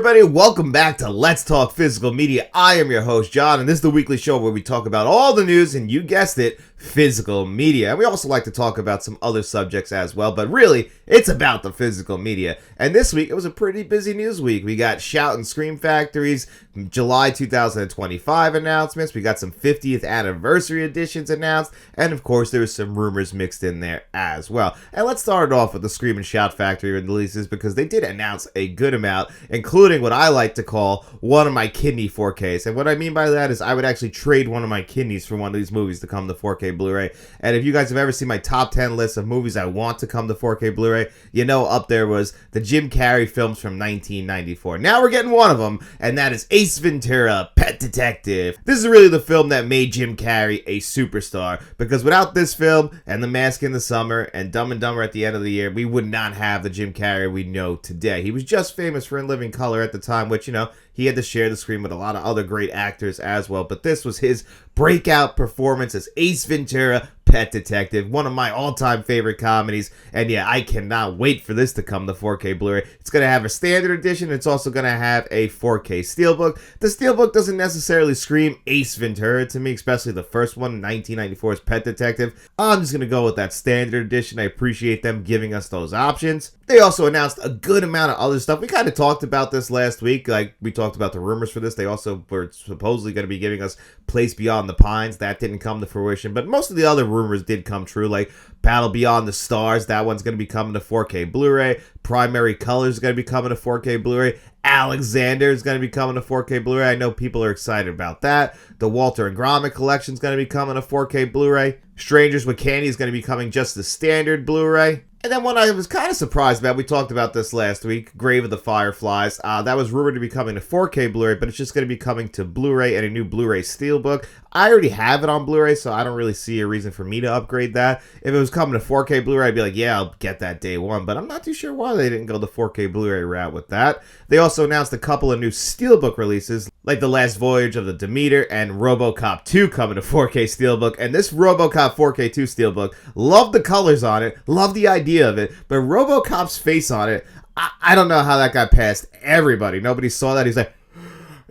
everybody, welcome back to Let's Talk Physical Media. I am your host, John, and this is the weekly show where we talk about all the news, and you guessed it, physical media. And we also like to talk about some other subjects as well, but really, it's about the physical media. And this week, it was a pretty busy news week. We got Shout and Scream Factory's July 2025 announcements, we got some 50th anniversary editions announced, and of course, there was some rumors mixed in there as well. And let's start it off with the Scream and Shout Factory releases, because they did announce a good amount, including what I like to call one of my kidney 4Ks. And what I mean by that is I would actually trade one of my kidneys for one of these movies to come to 4K Blu-ray. And if you guys have ever seen my top 10 list of movies I want to come to 4K Blu-ray, you know up there was the Jim Carrey films from 1994. Now we're getting one of them, and that is Ace Ventura, Pet Detective. This is really the film that made Jim Carrey a superstar, because without this film and The Mask in the Summer and Dumb and Dumber at the end of the year, we would not have the Jim Carrey we know today. He was just famous for In Living Color at the time, which, you know, he had to share the screen with a lot of other great actors as well. But this was his breakout performance as Ace Ventura, Pet Detective, one of my all-time favorite comedies. And yeah, I cannot wait for this to come to 4K Blu-ray. It's going to have a standard edition. It's also going to have a 4K steelbook. The steelbook doesn't necessarily scream Ace Ventura to me, especially the first one, 1994's Pet Detective. I'm just going to go with that standard edition. I appreciate them giving us those options. They also announced a good amount of other stuff. We kind of talked about this last week. Like, we talked about the rumors for this. They also were supposedly going to be giving us Place Beyond the Pines. That didn't come to fruition, but most of the other rumors did come true, like Battle Beyond the Stars. That one's going to be coming to 4K Blu-ray. Primary Colors is going to be coming to 4K Blu-ray. Alexander is going to be coming to 4K Blu-ray. I know people are excited about that. The Walter and Gromit collection is going to be coming to 4K Blu-ray. Strangers with Candy is going to be coming just the standard Blu-ray. And then one I was kind of surprised about, we talked about this last week, Grave of the Fireflies. That was rumored to be coming to 4K Blu-ray, but it's just going to be coming to Blu-ray and a new Blu-ray Steelbook. I already have it on Blu-ray, so I don't really see a reason for me to upgrade that. If it was coming to 4K Blu-ray, I'd be like, yeah, I'll get that day one, but I'm not too sure why they didn't go the 4K Blu-ray route with that. They also announced a couple of new Steelbook releases, like The Last Voyage of the Demeter and RoboCop 2 coming to 4K Steelbook. And this RoboCop 4K 2 Steelbook, love the colors on it, love the idea of it, but RoboCop's face on it, I don't know how that got past everybody. Nobody saw that. He's like,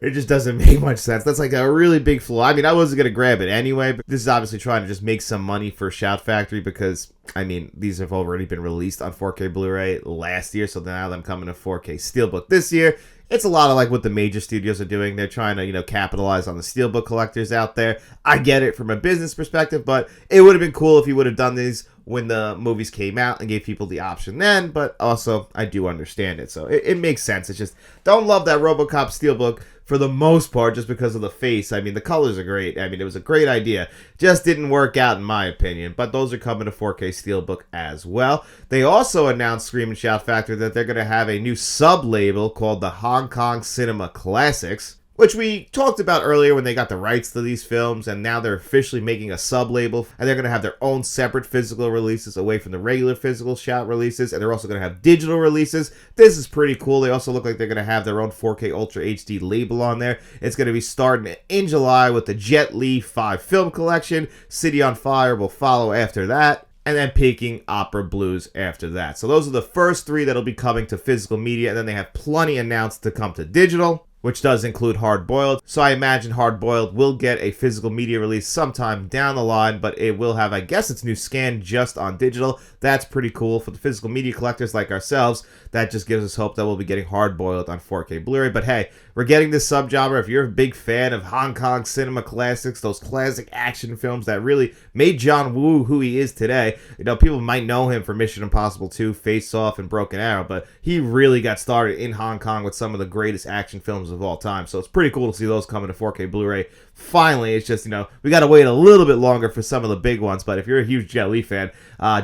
it just doesn't make much sense. That's like a really big flaw. I mean, I wasn't going to grab it anyway, but this is obviously trying to just make some money for Shout Factory because, I mean, these have already been released on 4K Blu-ray last year, so now them coming to 4K Steelbook this year. It's a lot of like what the major studios are doing. They're trying to, you know, capitalize on the steelbook collectors out there. I get it from a business perspective, but it would have been cool if you would have done these when the movies came out and gave people the option then, but also I do understand it. So it makes sense. It's just, don't love that RoboCop steelbook for the most part just because of the face. I mean, the colors are great. I mean, it was a great idea. Just didn't work out in my opinion, but those are coming to 4K Steelbook as well. They also announced, Scream and Shout Factory, that they're going to have a new sub-label called the Hong Kong Cinema Classics, which we talked about earlier when they got the rights to these films, and now they're officially making a sub-label, and they're going to have their own separate physical releases away from the regular physical Shout releases, and they're also going to have digital releases. This is pretty cool. They also look like they're going to have their own 4K Ultra HD label on there. It's going to be starting in July with the Jet Li 5 film collection. City on Fire will follow after that, and then Peking Opera Blues after that. So those are the first three that'll be coming to physical media, and then they have plenty announced to come to digital, which does include Hard Boiled. So I imagine Hard Boiled will get a physical media release sometime down the line, but it will have, I guess, its new scan just on digital. That's pretty cool for the physical media collectors like ourselves. That just gives us hope that we'll be getting Hard Boiled on 4K Blu-ray. But hey, we're getting this subgenre. If you're a big fan of Hong Kong cinema classics, those classic action films that really made John Woo who he is today, you know, people might know him for Mission Impossible 2, Face Off, and Broken Arrow, but he really got started in Hong Kong with some of the greatest action films of all time. So it's pretty cool to see those coming to 4K Blu-ray. Finally, it's just, you know, we got to wait a little bit longer for some of the big ones, but if you're a huge Jet Li fan,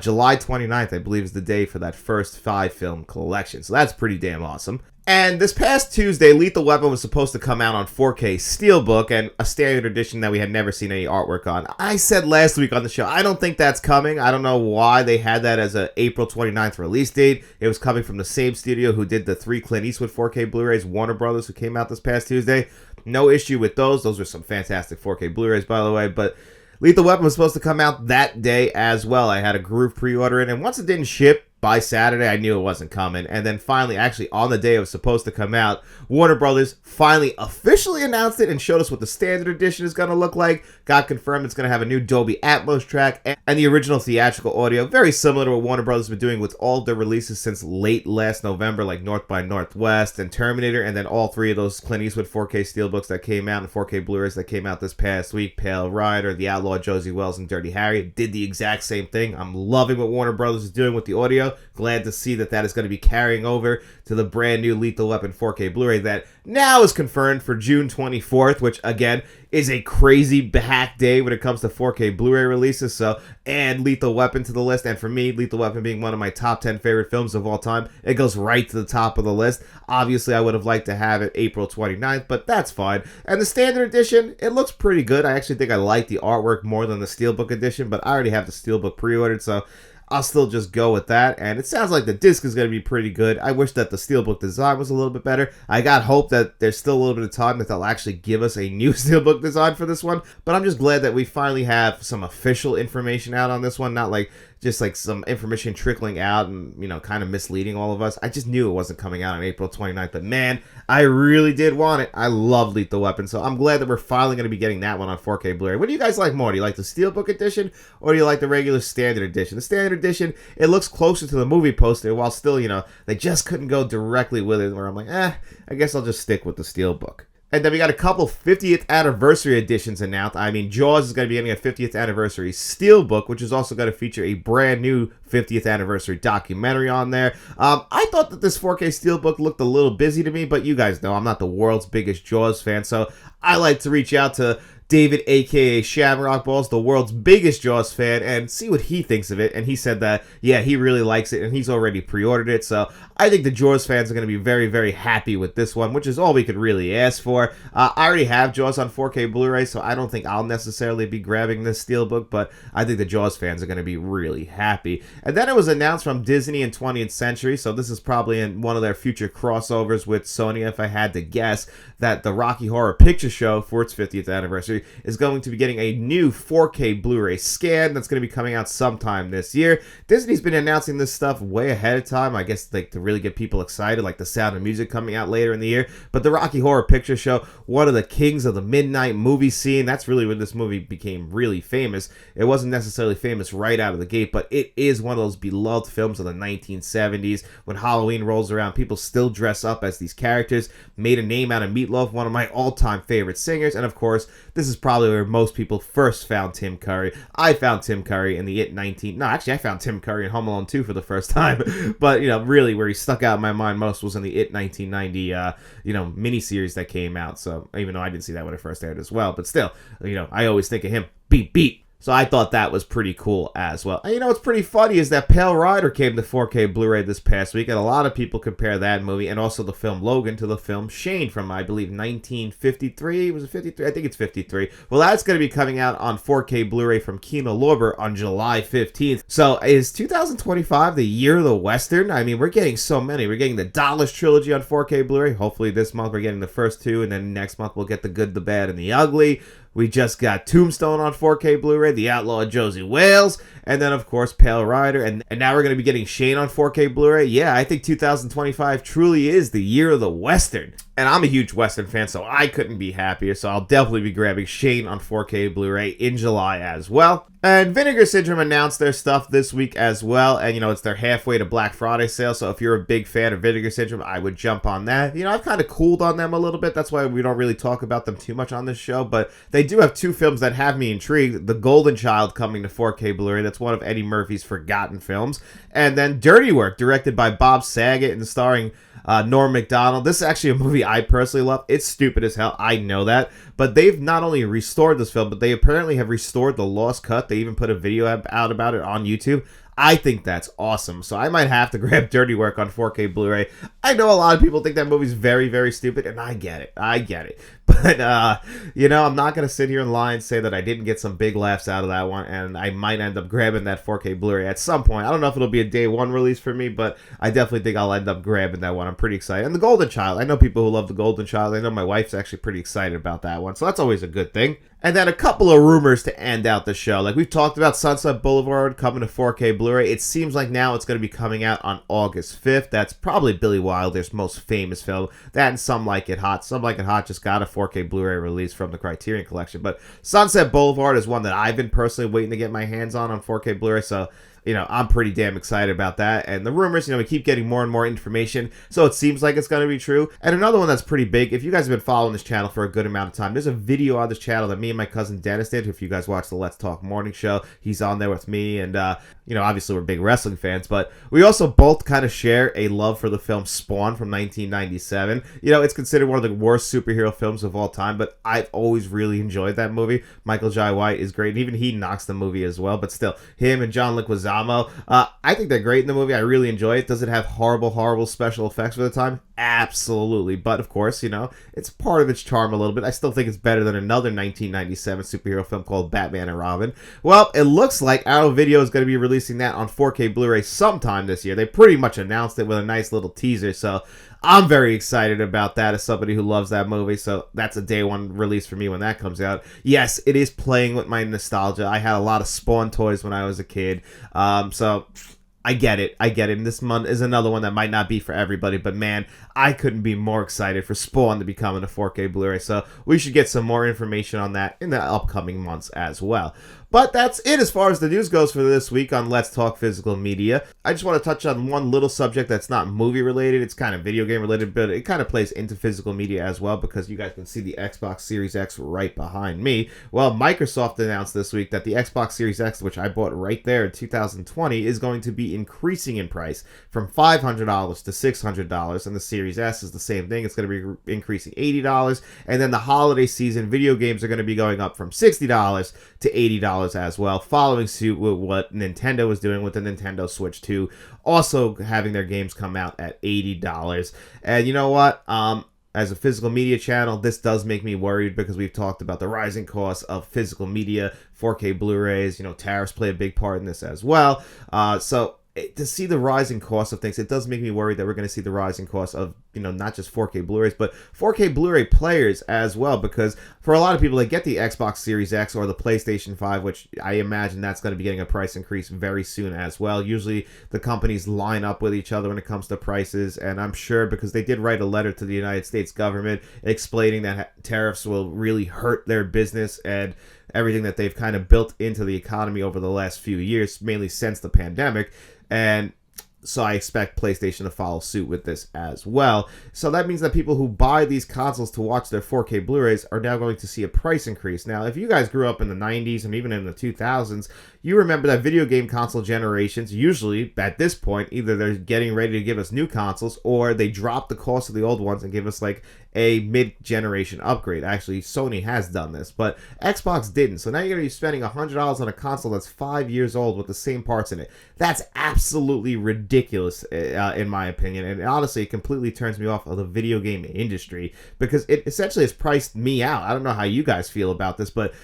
July 29th, I believe, is the day for that first 5-film collection. So that's pretty damn awesome. And this past Tuesday, Lethal Weapon was supposed to come out on 4K Steelbook and a standard edition that we had never seen any artwork on. I said last week on the show, I don't think that's coming. I don't know why they had that as an April 29th release date. It was coming from the same studio who did the 3 Clint Eastwood 4K Blu-rays, Warner Brothers, who came out this past Tuesday. No issue with those. Those were some fantastic 4K Blu-rays, by the way, but Lethal Weapon was supposed to come out that day as well. I had a Groove pre-order in, and once it didn't ship, by Saturday, I knew it wasn't coming. And then finally, actually, on the day it was supposed to come out, Warner Brothers finally officially announced it and showed us what the standard edition is going to look like. Got confirmed it's going to have a new Dolby Atmos track and the original theatrical audio. Very similar to what Warner Brothers has been doing with all their releases since late last November, like North by Northwest and Terminator, and then all three of those Clint Eastwood 4K Steelbooks that came out and 4K Blu-rays that came out this past week. Pale Rider, The Outlaw, Josie Wells, and Dirty Harry did the exact same thing. I'm loving what Warner Brothers is doing with the audio. Glad to see that is going to be carrying over to the brand new Lethal Weapon 4K Blu-ray that now is confirmed for June 24th, which again is a crazy hack day when it comes to 4K Blu-ray releases. So add Lethal Weapon to the list, and for me, Lethal Weapon being one of my top 10 favorite films of all time, it goes right to the top of the list. Obviously, I would have liked to have it April 29th, but that's fine. And the standard edition, it looks pretty good. I actually think I like the artwork more than the Steelbook edition, but I already have the Steelbook pre-ordered, so I'll still just go with that. And it sounds like the disc is going to be pretty good. I wish that the Steelbook design was a little bit better. I got hope that there's still a little bit of time that they'll actually give us a new Steelbook design for this one. But I'm just glad that we finally have some official information out on this one. Not like just like some information trickling out and, you know, kind of misleading all of us. I just knew it wasn't coming out on April 29th. But man, I really did want it. I love Lethal Weapon. So I'm glad that we're finally going to be getting that one on 4K Blu-ray. What do you guys like more? Do you like the Steelbook edition or do you like the regular standard edition? The standard edition, it looks closer to the movie poster while still, you know, they just couldn't go directly with it, where I'm like, I guess I'll just stick with the Steelbook. And then we got a couple 50th anniversary editions announced. I mean, Jaws is going to be getting a 50th anniversary Steelbook, which is also going to feature a brand new 50th anniversary documentary on there. I thought that this 4K Steelbook looked a little busy to me, but you guys know I'm not the world's biggest Jaws fan, so I like to reach out to David, aka Shamrock Balls, the world's biggest Jaws fan, and see what he thinks of it. And he said that, yeah, he really likes it, and he's already pre-ordered it. So I think the Jaws fans are going to be very, very happy with this one, which is all we could really ask for. I already have Jaws on 4K Blu-ray, so I don't think I'll necessarily be grabbing this Steelbook, but I think the Jaws fans are going to be really happy. And then it was announced from Disney and 20th Century, so this is probably in one of their future crossovers with Sony, if I had to guess, that the Rocky Horror Picture Show, for its 50th anniversary, is going to be getting a new 4K Blu-ray scan that's going to be coming out sometime this year. Disney's been announcing this stuff way ahead of time, I guess, like to really get people excited, like The Sound of Music coming out later in the year. But the Rocky Horror Picture Show, one of the kings of the midnight movie scene, that's really when this movie became really famous. It wasn't necessarily famous right out of the gate, but it is one of those beloved films of the 1970s. When Halloween rolls around, people still dress up as these characters. Made a name out of Meatloaf, one of my all-time favorite singers, and of course, this is probably where most people first found Tim Curry. I found Tim Curry in the I found Tim Curry in Home Alone 2 for the first time, but, you know, really where he stuck out in my mind most was in the 1990, miniseries that came out, so even though I didn't see that when it first aired as well, but still, you know, I always think of him, beat. So I thought that was pretty cool as well. And you know what's pretty funny is that Pale Rider came to 4K Blu-ray this past week, and a lot of people compare that movie and also the film Logan to the film Shane from, I believe, 1953. Was it 53? I think it's 53. Well, that's going to be coming out on 4K Blu-ray from Kino Lorber on July 15th. So is 2025 the year of the Western? I mean, we're getting so many. We're getting the Dallas trilogy on 4K Blu-ray. Hopefully this month we're getting the first two, and then next month we'll get the Good, the Bad, and the Ugly. We just got Tombstone on 4K Blu-ray, The Outlaw Josie Wales, and then, of course, Pale Rider. And now we're going to be getting Shane on 4K Blu-ray. Yeah, I think 2025 truly is the year of the Western. And I'm a huge Western fan, so I couldn't be happier. So I'll definitely be grabbing Shane on 4K Blu-ray in July as well. And Vinegar Syndrome announced their stuff this week as well. And, you know, it's their halfway to Black Friday sale. So if you're a big fan of Vinegar Syndrome, I would jump on that. You know, I've kind of cooled on them a little bit. That's why we don't really talk about them too much on this show. But they do have two films that have me intrigued. The Golden Child coming to 4K Blu-ray. That's one of Eddie Murphy's forgotten films. And then Dirty Work, directed by Bob Saget and starring Norm Macdonald. This is actually a movie I personally love. It's stupid as hell. I know that. But they've not only restored this film, but they apparently have restored the lost cut. They even put a video out about it on YouTube. I think that's awesome. So I might have to grab Dirty Work on 4K Blu-ray. I know a lot of people think that movie's very, very stupid, and I get it. But, you know, I'm not going to sit here and lie and say that I didn't get some big laughs out of that one, and I might end up grabbing that 4K Blu-ray at some point. I don't know if it'll be a day one release for me, but I definitely think I'll end up grabbing that one. I'm pretty excited. And The Golden Child. I know people who love The Golden Child. I know my wife's actually pretty excited about that one, so that's always a good thing. And then a couple of rumors to end out the show. Like we've talked about Sunset Boulevard coming to 4K Blu-ray. It seems like now it's going to be coming out on August 5th. That's probably Billy Wilder's most famous film. That and Some Like It Hot. Some Like It Hot just got a 4K Blu-ray release from the Criterion Collection. But Sunset Boulevard is one that I've been personally waiting to get my hands on 4K Blu-ray. So I'm pretty damn excited about that. And the rumors, we keep getting more and more information, so it seems like it's going to be true. And another one that's pretty big, if you guys have been following this channel for a good amount of time, there's a video on this channel that me and my cousin Dennis did. If you guys watch the Let's Talk Morning Show, he's on there with me. And, obviously we're big wrestling fans, but we also both kind of share a love for the film Spawn from 1997. It's considered one of the worst superhero films of all time, but I've always really enjoyed that movie. Michael Jai White is great, and even he knocks the movie as well, but still, him and John Leguizamo, I think they're great in the movie. I really enjoy it. Does it have horrible special effects for the time? Absolutely. But of course, it's part of its charm a little bit. I still think it's better than another 1997 superhero film called Batman and Robin. Well, it looks like Arrow Video is going to be releasing that on 4K Blu-ray sometime this year. They pretty much announced it with a nice little teaser, so I'm very excited about that as somebody who loves that movie, so that's a day one release for me when that comes out. Yes, it is playing with my nostalgia. I had a lot of Spawn toys when I was a kid, so I get it. And this month is another one that might not be for everybody, but man, I couldn't be more excited for Spawn to be coming to 4K Blu-ray, so we should get some more information on that in the upcoming months as well. But that's it as far as the news goes for this week on Let's Talk Physical Media. I just want to touch on one little subject that's not movie related. It's kind of video game related, but it kind of plays into physical media as well, because you guys can see the Xbox Series X right behind me. Well, Microsoft announced this week that the Xbox Series X, which I bought right there in 2020, is going to be increasing in price from $500 to $600, and the Series S is the same thing. It's going to be increasing $80, and then the holiday season video games are going to be going up from $60 to $80 as well, following suit with what Nintendo was doing with the Nintendo Switch 2, also having their games come out at $80. And you know what? As a physical media channel, this does make me worried, because we've talked about the rising costs of physical media, 4K Blu-rays, tariffs play a big part in this as well. So to see the rising cost of things, it does make me worried that we're going to see the rising cost of, not just 4K Blu-rays, but 4K Blu-ray players as well, because for a lot of people, they get the Xbox Series X or the PlayStation 5, which I imagine that's going to be getting a price increase very soon as well. Usually the companies line up with each other when it comes to prices, and I'm sure because they did write a letter to the United States government explaining that tariffs will really hurt their business and everything that they've kind of built into the economy over the last few years, mainly since the pandemic. And so I expect PlayStation to follow suit with this as well. So that means that people who buy these consoles to watch their 4K Blu-rays are now going to see a price increase. Now, if you guys grew up in the 90s and even in the 2000s, you remember that video game console generations, usually at this point, either they're getting ready to give us new consoles or they drop the cost of the old ones and give us like a mid-generation upgrade. Actually, Sony has done this, but Xbox didn't. So now you're going to be spending $100 on a console that's 5 years old with the same parts in it. That's absolutely ridiculous, in my opinion. And honestly, it completely turns me off of the video game industry, because it essentially has priced me out. I don't know how you guys feel about this, but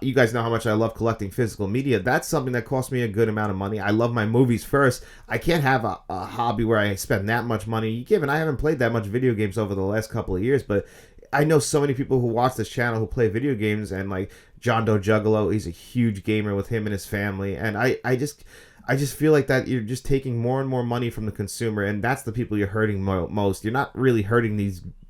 you guys know how much I love collecting physical media. That's something that costs me a good amount of money. I love my movies first. I can't have a hobby where I spend that much money. Given I haven't played that much video games over the last couple of years, but I know so many people who watch this channel who play video games, and like John Doe Juggalo, he's a huge gamer with him and his family, and I just feel like that you're just taking more and more money from the consumer, and that's the people you're hurting most. You're not really hurting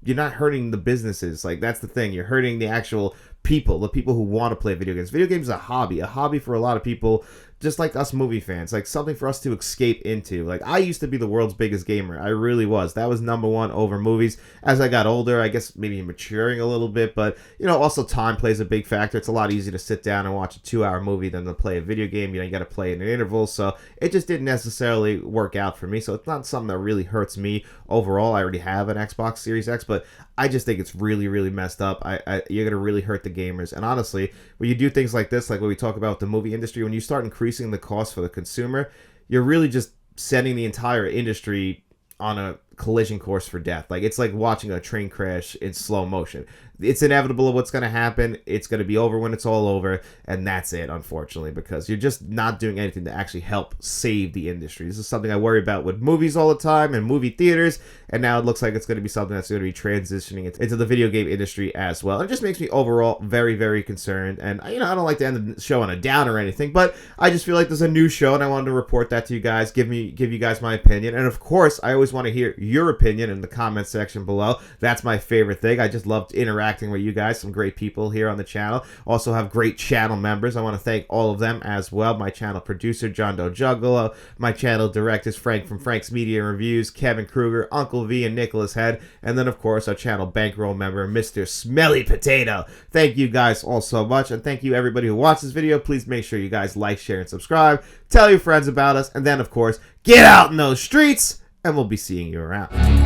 you're not hurting the businesses. Like, that's the thing. You're hurting the actual people, the people who want to play video games. Video games is a hobby for a lot of people, just like us movie fans, like something for us to escape into. Like, I used to be the world's biggest gamer. I really was. That was number one over movies. As I got older, I guess maybe maturing a little bit, but also time plays a big factor. It's a lot easier to sit down and watch a 2-hour movie than to play a video game. You got to play in an interval, so it just didn't necessarily work out for me. So it's not something that really hurts me overall. I already have an Xbox Series X, but I just think it's really, really messed up. You're going to really hurt the gamers. And honestly, when you do things like this, like when we talk about the movie industry, when you start increasing the cost for the consumer, you're really just sending the entire industry on a collision course for death. Like, it's like watching a train crash in slow motion. It's inevitable of what's going to happen. It's going to be over when it's all over, and that's it, unfortunately, because you're just not doing anything to actually help save the industry. This is something I worry about with movies all the time and movie theaters, and now it looks like it's going to be something that's going to be transitioning into the video game industry as well. It just makes me overall very, very concerned, and I don't like to end the show on a down or anything, but I just feel like there's a new show, and I wanted to report that to you guys, give you guys my opinion, and of course, I always want to hear your opinion in the comment section below. That's my favorite thing. I just love interacting with you guys, some great people here on the channel. Also have great channel members. I want to thank all of them as well. My channel producer, John Doe Juggalo. My channel directors, Frank from Frank's Media Reviews, Kevin Kruger, Uncle V, and Nicholas Head. And then, of course, our channel bankroll member, Mr. Smelly Potato. Thank you guys all so much. And thank you everybody who watched this video. Please make sure you guys like, share, and subscribe. Tell your friends about us. And then, of course, get out in those streets, and we'll be seeing you around.